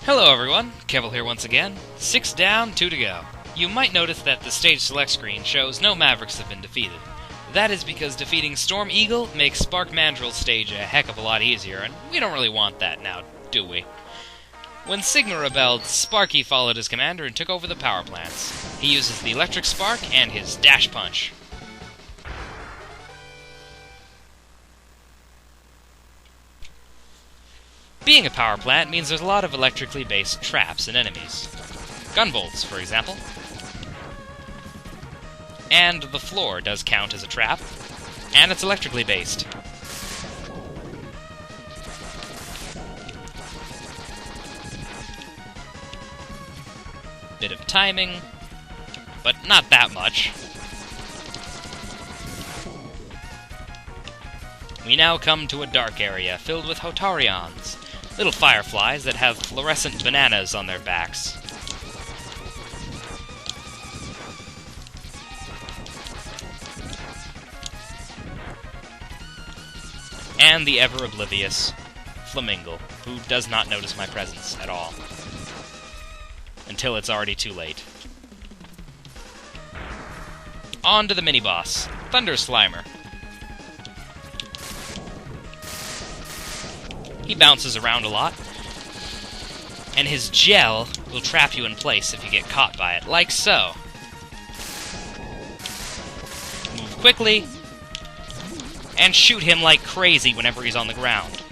Hello everyone, Kevvl here once again. 6 down, 2 to go. You might notice that the stage select screen shows no Mavericks have been defeated. That is because defeating Storm Eagle makes Spark Mandrill's stage a heck of a lot easier, and we don't really want that now, do we? When Sigma rebelled, Sparky followed his commander and took over the power plants. He uses the Electric Spark and his Dash Punch. Being a power plant means there's a lot of electrically based traps and enemies. Gunbolts, for example. And the floor does count as a trap, and it's electrically based. Bit of timing, but not that much. We now come to a dark area filled with Hotarions, little fireflies that have fluorescent bananas on their backs. And the ever-oblivious Flamingo, who does not notice my presence at all. Until it's already too late. On to the mini-boss, Thunder Slimer. He bounces around a lot, and his gel will trap you in place if you get caught by it, like so. Move quickly, and shoot him like crazy whenever he's on the ground.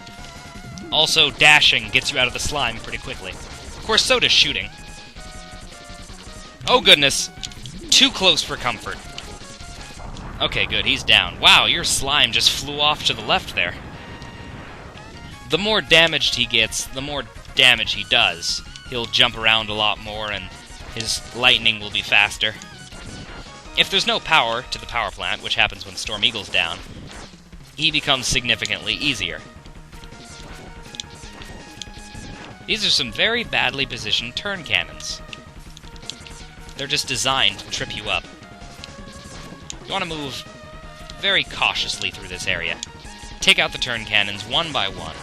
Also, dashing gets you out of the slime pretty quickly. Of course, so does shooting. Oh goodness, too close for comfort. Okay, good, he's down. Wow, your slime just flew off to the left there. The more damaged he gets, the more damage he does. He'll jump around a lot more, and his lightning will be faster. If there's no power to the power plant, which happens when Storm Eagle's down, he becomes significantly easier. These are some very badly positioned turn cannons. They're just designed to trip you up. You want to move very cautiously through this area. Take out the turn cannons one by one,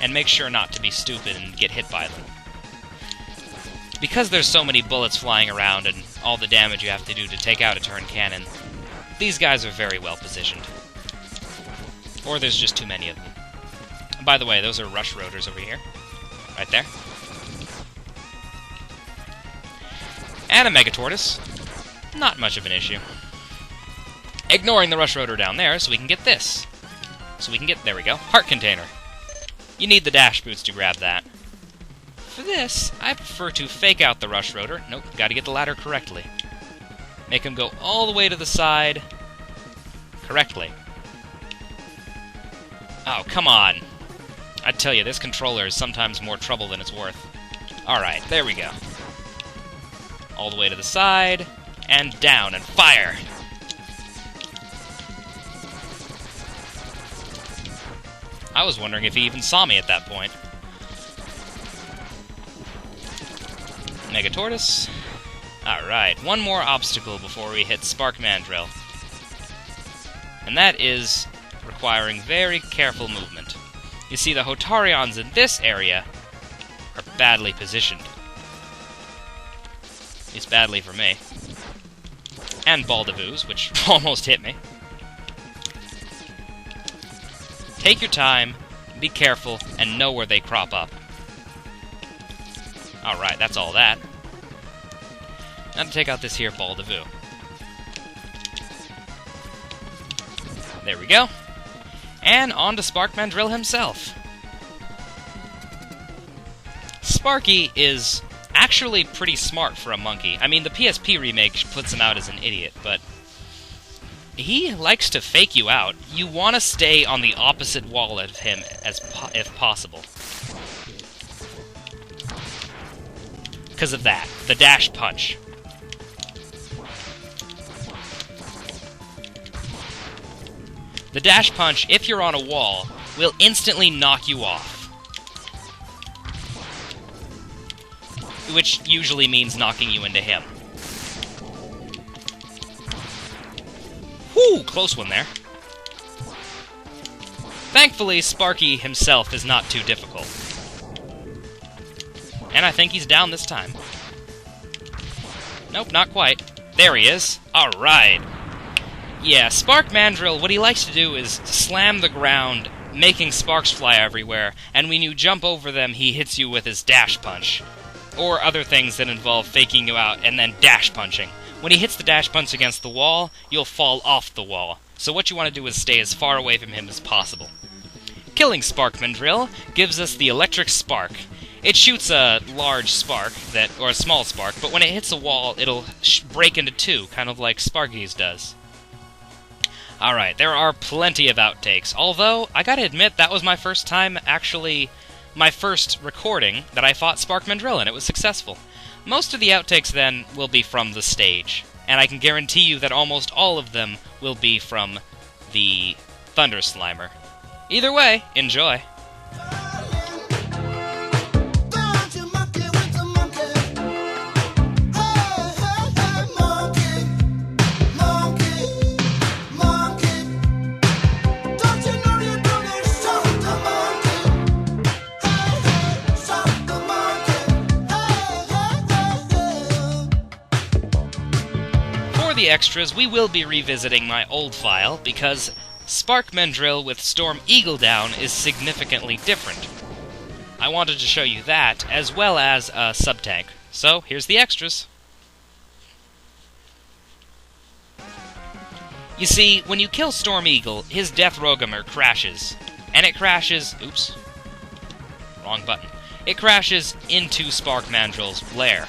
and make sure not to be stupid and get hit by them. Because there's so many bullets flying around and all the damage you have to do to take out a turn cannon, these guys are very well positioned. Or there's just too many of them. By the way, those are rush rotors over here. Right there. And a Mega Tortoise. Not much of an issue. Ignoring the rush rotor down there so we can get this. There we go, Heart Container. You need the dash boots to grab that. For this, I prefer to fake out the rush rotor. Nope, gotta get the ladder correctly. Make him go all the way to the side. Correctly. Oh, come on. I tell you, this controller is sometimes more trouble than it's worth. Alright, there we go. All the way to the side, and down, and fire! I was wondering if he even saw me at that point. Mega Tortoise. Alright, one more obstacle before we hit Spark Mandrill. And that is requiring very careful movement. You see, the Hotarions in this area are badly positioned. At least badly for me. And Baldavoos, which almost hit me. Take your time, be careful, and know where they crop up. Alright, that's all that. Now to take out this here Baldavoo. There we go. And on to Spark Mandrill himself. Sparky is actually pretty smart for a monkey. I mean, the PSP remake puts him out as an idiot, but he likes to fake you out. You want to stay on the opposite wall of him if possible. Because of that, the dash punch. The dash punch, if you're on a wall, will instantly knock you off. Which usually means knocking you into him. Whew, close one there. Thankfully, Sparky himself is not too difficult. And I think he's down this time. Nope, not quite. There he is. Alright. Yeah, Spark Mandrill, what he likes to do is slam the ground, making sparks fly everywhere, and when you jump over them, he hits you with his dash punch. Or other things that involve faking you out and then dash punching. When he hits the dash punch against the wall, you'll fall off the wall. So what you want to do is stay as far away from him as possible. Killing Spark Mandrill gives us the Electric Spark. It shoots a large spark, or a small spark, but when it hits a wall, it'll break into two, kind of like Sparky's does. Alright, there are plenty of outtakes, although, I gotta admit, that was my first time my first recording that I fought Spark Mandrill, and it was successful. Most of the outtakes, then, will be from the stage, and I can guarantee you that almost all of them will be from the Thunder Slimer. Either way, enjoy. The extras, we will be revisiting my old file, because Spark Mandrill with Storm Eagle down is significantly different. I wanted to show you that, as well as a sub-tank. So, here's the extras. You see, when you kill Storm Eagle, his Death Rogamer crashes. And it crashes... Oops. Wrong button. It crashes into Spark Mandrill's lair.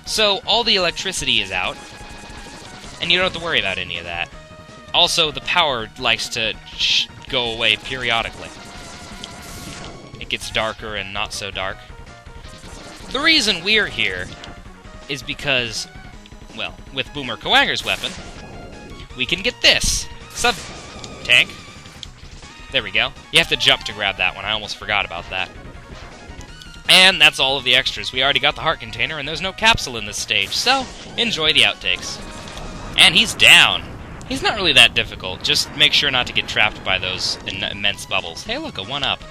So, all the electricity is out, and you don't have to worry about any of that. Also, the power likes to go away periodically. It gets darker and not so dark. The reason we're here is because, well, with Boomer Kawanger's weapon, we can get this. Sub-tank. There we go. You have to jump to grab that one. I almost forgot about that. And that's all of the extras. We already got the heart container, and there's no capsule in this stage, so enjoy the outtakes. And he's down. He's not really that difficult. Just make sure not to get trapped by those immense bubbles. Hey, look, a 1-up.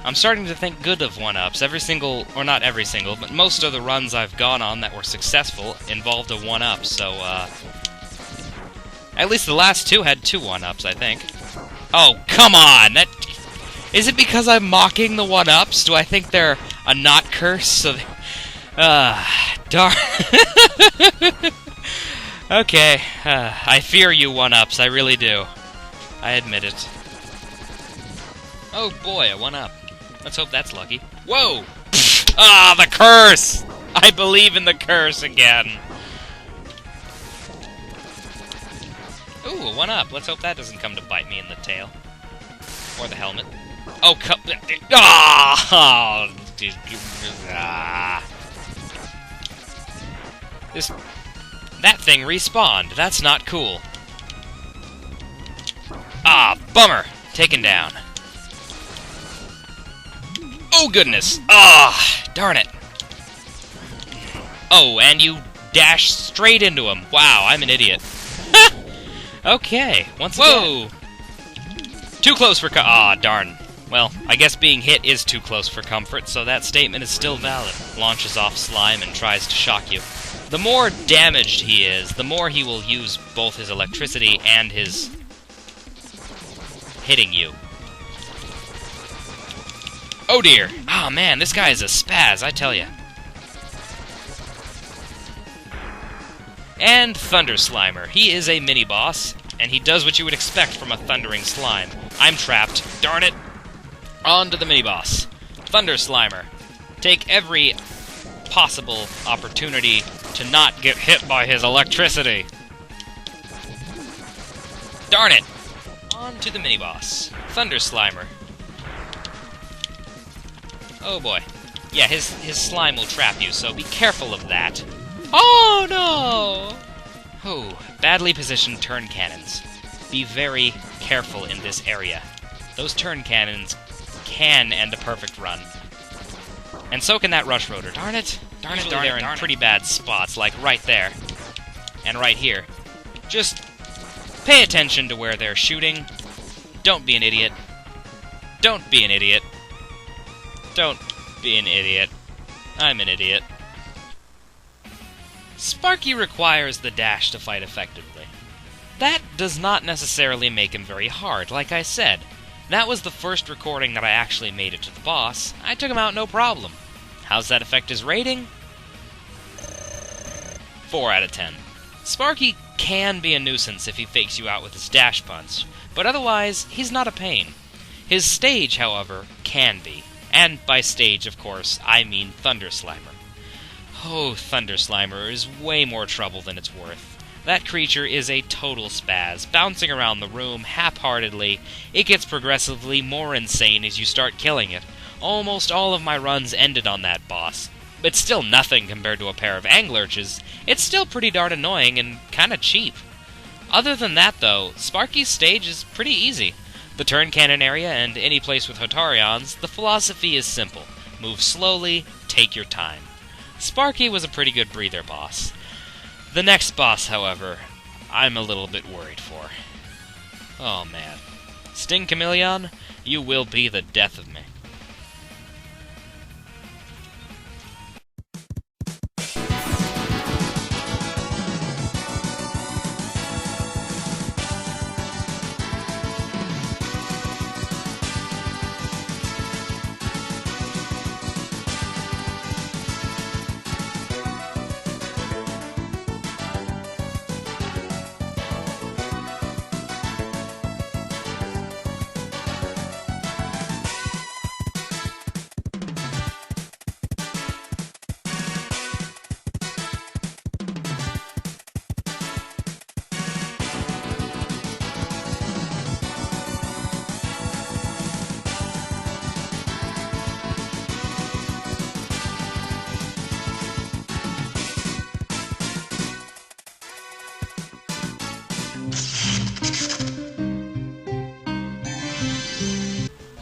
I'm starting to think good of 1-ups. Every single, or not every single, but most of the runs I've gone on that were successful involved a 1-up, so, at least the last two had 2 1-ups, I think. Oh, come on! That... Is it because I'm mocking the 1-ups? Do I think they're a not curse? So darn. Okay, I fear you 1-ups, I really do. I admit it. Oh boy, a 1-up. Let's hope that's lucky. Whoa! Ah, the curse! I believe in the curse again. Ooh, a 1-up. Let's hope that doesn't come to bite me in the tail. Or the helmet. Oh, come... Ah! That thing respawned. That's not cool. Ah, bummer. Taken down. Oh, goodness. Ah, darn it. Oh, and you dashed straight into him. Wow, I'm an idiot. Okay, once again. Whoa! Too close for ah, darn. Well, I guess being hit is too close for comfort, so that statement is still valid. Launches off slime and tries to shock you. The more damaged he is, the more he will use both his electricity and his hitting you. Oh dear! Oh man, this guy is a spaz, I tell ya. And Thunder Slimer. He is a mini-boss, and he does what you would expect from a thundering slime. I'm trapped. Darn it! On to the mini-boss. Thunder Slimer. Take every possible opportunity to not get hit by his electricity. Darn it! On to the mini-boss. Thunder Slimer. Oh boy. Yeah, his slime will trap you, so be careful of that. Oh no! Oh, badly positioned turn cannons. Be very careful in this area. Those turn cannons can end a perfect run. And so can that rush rotor. Darn it! Darn it, they're in pretty bad spots, like right there. And right here. Just pay attention to where they're shooting. Don't be an idiot. Don't be an idiot. Don't be an idiot. I'm an idiot. Sparky requires the dash to fight effectively. That does not necessarily make him very hard, like I said. That was the first recording that I actually made it to the boss. I took him out no problem. How's that affect his rating? 4 out of 10. Sparky can be a nuisance if he fakes you out with his dash punch, but otherwise, he's not a pain. His stage, however, can be. And by stage, of course, I mean Thunder Slimer. Oh, Thunder Slimer is way more trouble than it's worth. That creature is a total spaz, bouncing around the room half-heartedly. It gets progressively more insane as you start killing it. Almost all of my runs ended on that boss. It's still nothing compared to a pair of Anglurches. It's still pretty darn annoying and kinda cheap. Other than that, though, Sparky's stage is pretty easy. The turn cannon area and any place with Hotarions, the philosophy is simple. Move slowly, take your time. Sparky was a pretty good breather boss. The next boss, however, I'm a little bit worried for. Oh man. Sting Chameleon, you will be the death of me.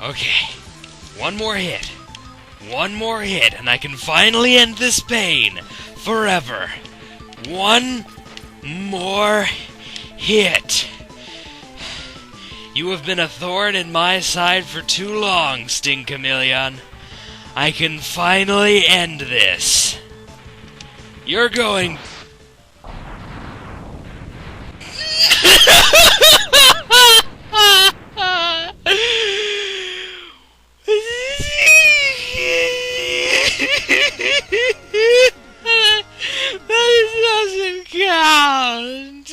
Okay, one more hit. One more hit, and I can finally end this pain. Forever. One more hit. You have been a thorn in my side for too long, Sting Chameleon. I can finally end this. You're going... That doesn't count.